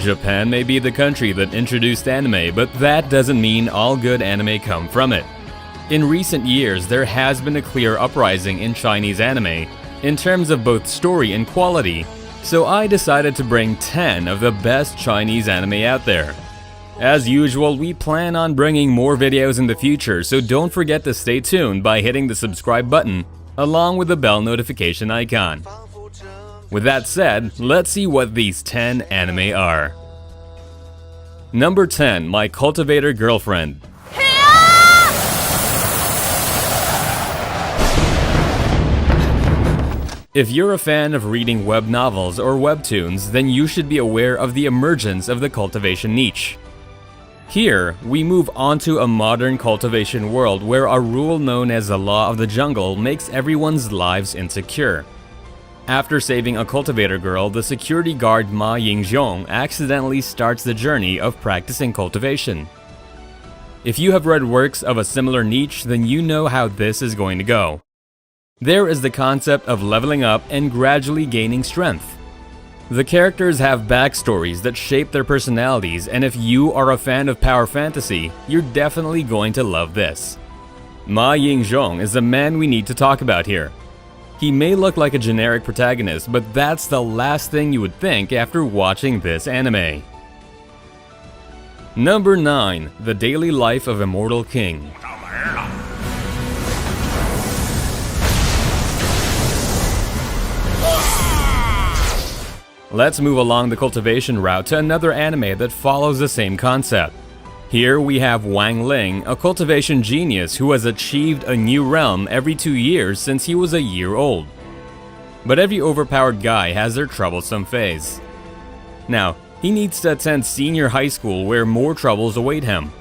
Japan may be the country that introduced anime, but that doesn't mean all good anime come from it. In recent years, there has been a clear uprising in Chinese anime, in terms of both story and quality, so I decided to bring 10 of the best Chinese anime out there. As usual, we plan on bringing more videos in the future, so don't forget to stay tuned by hitting the subscribe button, along with the bell notification icon. With that said, let's see what these 10 anime are. Number 10, My Cultivator Girlfriend. If you're a fan of reading web novels or webtoons, then you should be aware of the emergence of the cultivation niche. Here, we move on to a modern cultivation world where a rule known as the law of the jungle makes everyone's lives insecure. After saving a cultivator girl, the security guard Ma Yingzhong accidentally starts the journey of practicing cultivation. If you have read works of a similar niche, then you know how this is going to go. There is the concept of leveling up and gradually gaining strength. The characters have backstories that shape their personalities, and if you are a fan of power fantasy, you're definitely going to love this. Ma Yingzhong is the man we need to talk about here. He may look like a generic protagonist, but that's the last thing you would think after watching this anime. Number 9, The Daily Life of a Mortal King. Let's move along the cultivation route to another anime that follows the same concept. Here we have Wang Ling, a cultivation genius who has achieved a new realm every 2 years since he was a year old. But every overpowered guy has their troublesome phase. Now, he needs to attend senior high school where more troubles await him.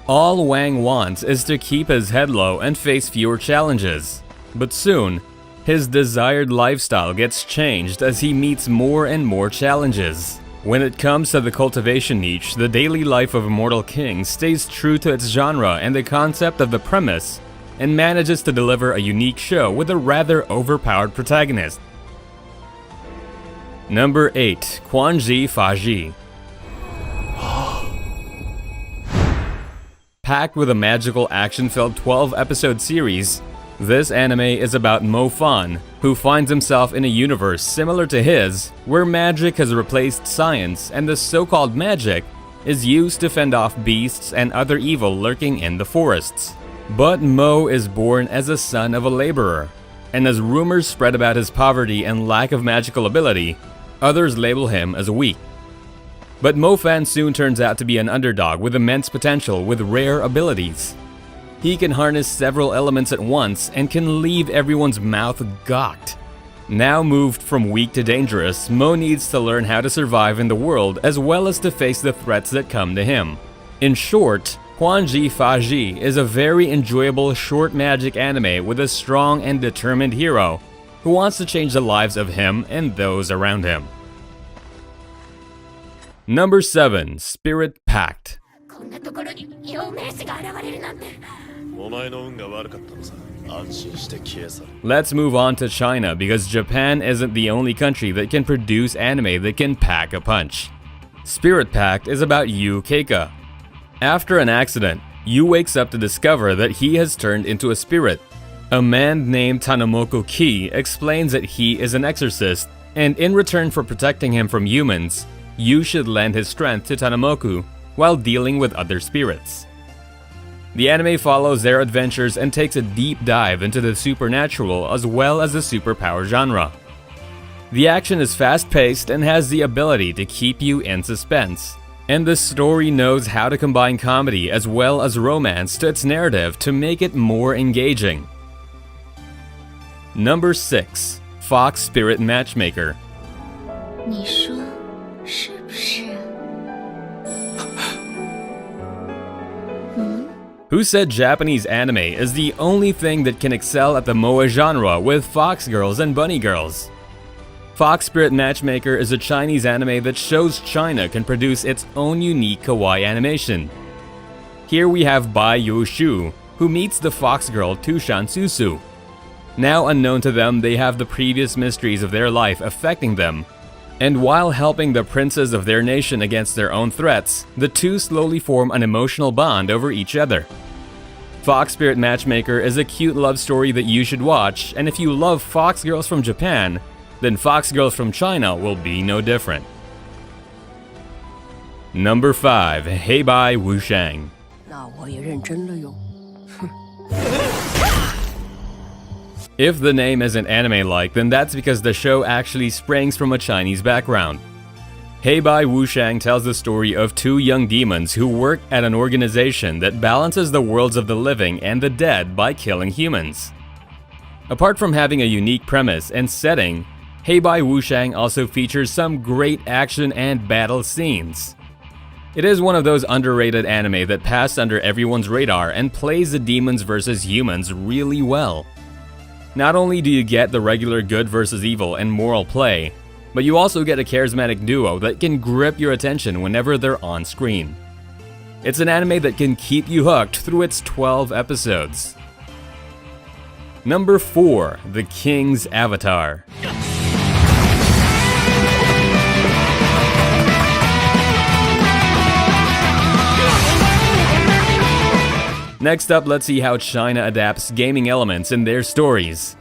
All Wang wants is to keep his head low and face fewer challenges. But soon, his desired lifestyle gets changed as he meets more and more challenges. When it comes to the cultivation niche, The Daily Life of a Mortal King stays true to its genre and the concept of the premise, and manages to deliver a unique show with a rather overpowered protagonist. Number 8, Quanji Faji. Packed with a magical action-filled 12-episode series, this anime is about Mo Fan, who finds himself in a universe similar to his, where magic has replaced science and the so-called magic is used to fend off beasts and other evil lurking in the forests. But Mo is born as the son of a laborer, and as rumors spread about his poverty and lack of magical ability, others label him as weak. But Mo Fan soon turns out to be an underdog with immense potential with rare abilities. He can harness several elements at once and can leave everyone's mouth gawked. Now moved from weak to dangerous, Mo needs to learn how to survive in the world as well as to face the threats that come to him. In short, Quanji Faji is a very enjoyable short magic anime with a strong and determined hero who wants to change the lives of him and those around him. Number 7, Spirit Pact. Let's move on to China because Japan isn't the only country that can produce anime that can pack a punch. Spirit Pact is about Yu Keika. After an accident, Yu wakes up to discover that he has turned into a spirit. A man named Tanamoku Ki explains that he is an exorcist, and in return for protecting him from humans, Yu should lend his strength to Tanamoku while dealing with other spirits. The anime follows their adventures and takes a deep dive into the supernatural as well as the superpower genre. The action is fast-paced and has the ability to keep you in suspense, and the story knows how to combine comedy as well as romance to its narrative to make it more engaging. Number 6, Fox Spirit Matchmaker. 你说是不是？ Who said Japanese anime is the only thing that can excel at the moe genre with fox girls and bunny girls? Fox Spirit Matchmaker is a Chinese anime that shows China can produce its own unique kawaii animation. Here we have Bai Yu Shu, who meets the fox girl Tushan Susu. Now unknown to them, they have the previous mysteries of their life affecting them, And while helping the princes of their nation against their own threats, the two slowly form an emotional bond over each other. Fox Spirit Matchmaker is a cute love story that you should watch, and if you love fox girls from Japan, then fox girls from China will be no different. Number 5. Heibai Wushang. 那我也认真了哟。 If the name isn't anime-like, then that's because the show actually springs from a Chinese background. Heibai Wushang tells the story of two young demons who work at an organization that balances the worlds of the living and the dead by killing humans. Apart from having a unique premise and setting, Heibai Wushang also features some great action and battle scenes. It is one of those underrated anime that passed under everyone's radar and plays the demons versus humans really well. Not only do you get the regular good versus evil and moral play, but you also get a charismatic duo that can grip your attention whenever they're on screen. It's an anime that can keep you hooked through its 12 episodes. Number 4. The King's Avatar. Next up, let's see how China adapts gaming elements in their stories.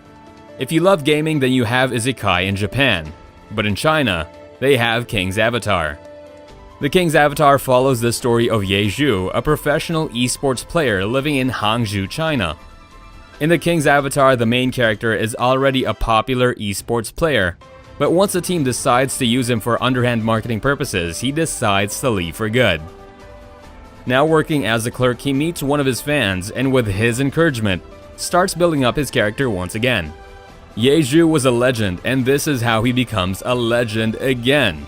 If you love gaming, then you have Isekai in Japan, but in China, they have King's Avatar. The King's Avatar follows the story of Ye Zhu, a professional esports player living in Hangzhou, China. In the King's Avatar, the main character is already a popular esports player, but once the team decides to use him for underhand marketing purposes, he decides to leave for good. Now working as a clerk, he meets one of his fans and with his encouragement, starts building up his character once again. Ye Zhu was a legend, and this is how he becomes a legend again.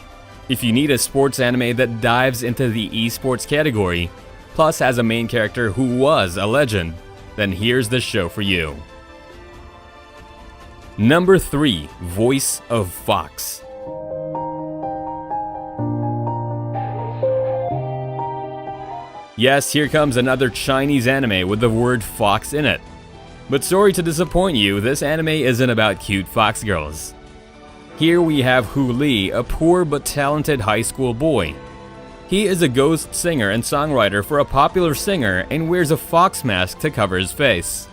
If you need a sports anime that dives into the esports category, plus has a main character who was a legend, then here's the show for you. Number 3. Voice of Fox. Yes, here comes another Chinese anime with the word fox in it. But sorry to disappoint you, this anime isn't about cute fox girls. Here we have Hu Li, a poor but talented high school boy. He is a ghost singer and songwriter for a popular singer and wears a fox mask to cover his face.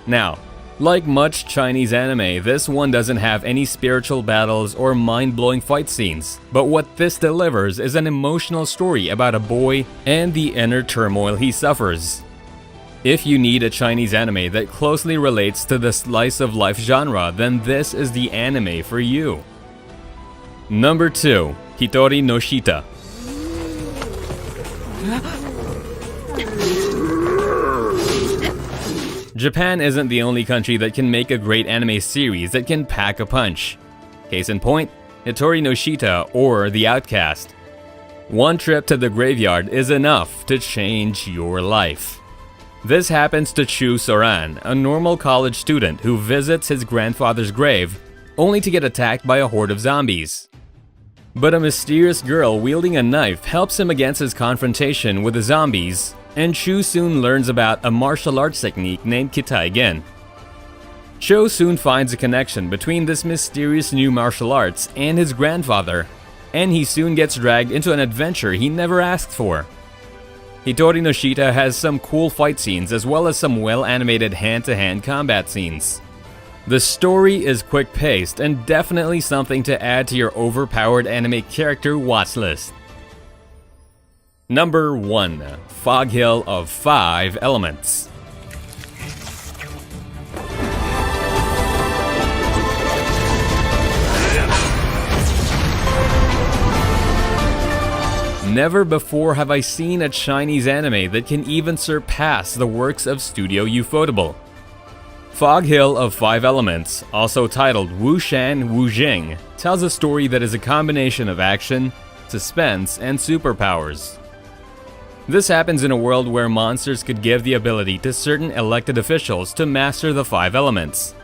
Now, like much Chinese anime, this one doesn't have any spiritual battles or mind-blowing fight scenes, but what this delivers is an emotional story about a boy and the inner turmoil he suffers. If you need a Chinese anime that closely relates to the slice of life genre, then this is the anime for you. Number 2. Hitori no Shita. Japan isn't the only country that can make a great anime series that can pack a punch. Case in point, Hitori no Shita or The Outcast. One trip to the graveyard is enough to change your life. This happens to Chu Soran, a normal college student who visits his grandfather's grave only to get attacked by a horde of zombies. But a mysterious girl wielding a knife helps him against his confrontation with the zombies, and Chu soon learns about a martial arts technique named Kitai-gen. Cho soon finds a connection between this mysterious new martial arts and his grandfather, and he soon gets dragged into an adventure he never asked for. Hitori no Shita has some cool fight scenes as well as some well-animated hand-to-hand combat scenes. The story is quick-paced and definitely something to add to your overpowered anime character watch list. Number 1. Fog Hill of 5 Elements. Never before have I seen a Chinese anime that can even surpass the works of Studio Ufotable. Fog Hill of 5 Elements, also titled Wushan Wujing, tells a story that is a combination of action, suspense, and superpowers. This happens in a world where monsters could give the ability to certain elected officials to master the 5 elements.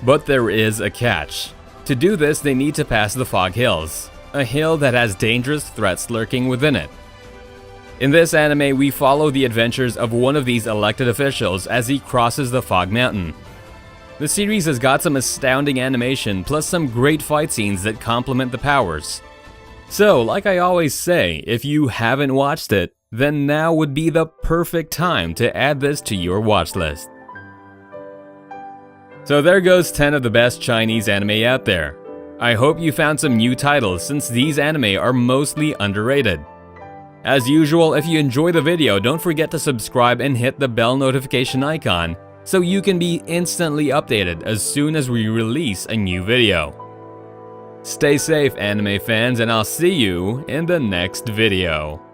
But there is a catch. To do this, they need to pass the Fog Hills, a hill that has dangerous threats lurking within it. In this anime, we follow the adventures of one of these elected officials as he crosses the Fog Mountain. The series has got some astounding animation plus some great fight scenes that complement the powers. So, like I always say, if you haven't watched it, then now would be the perfect time to add this to your watch list. So there goes 10 of the best Chinese anime out there. I hope you found some new titles since these anime are mostly underrated. As usual, if you enjoy the video, don't forget to subscribe and hit the bell notification icon so you can be instantly updated as soon as we release a new video. Stay safe, anime fans, and I'll see you in the next video.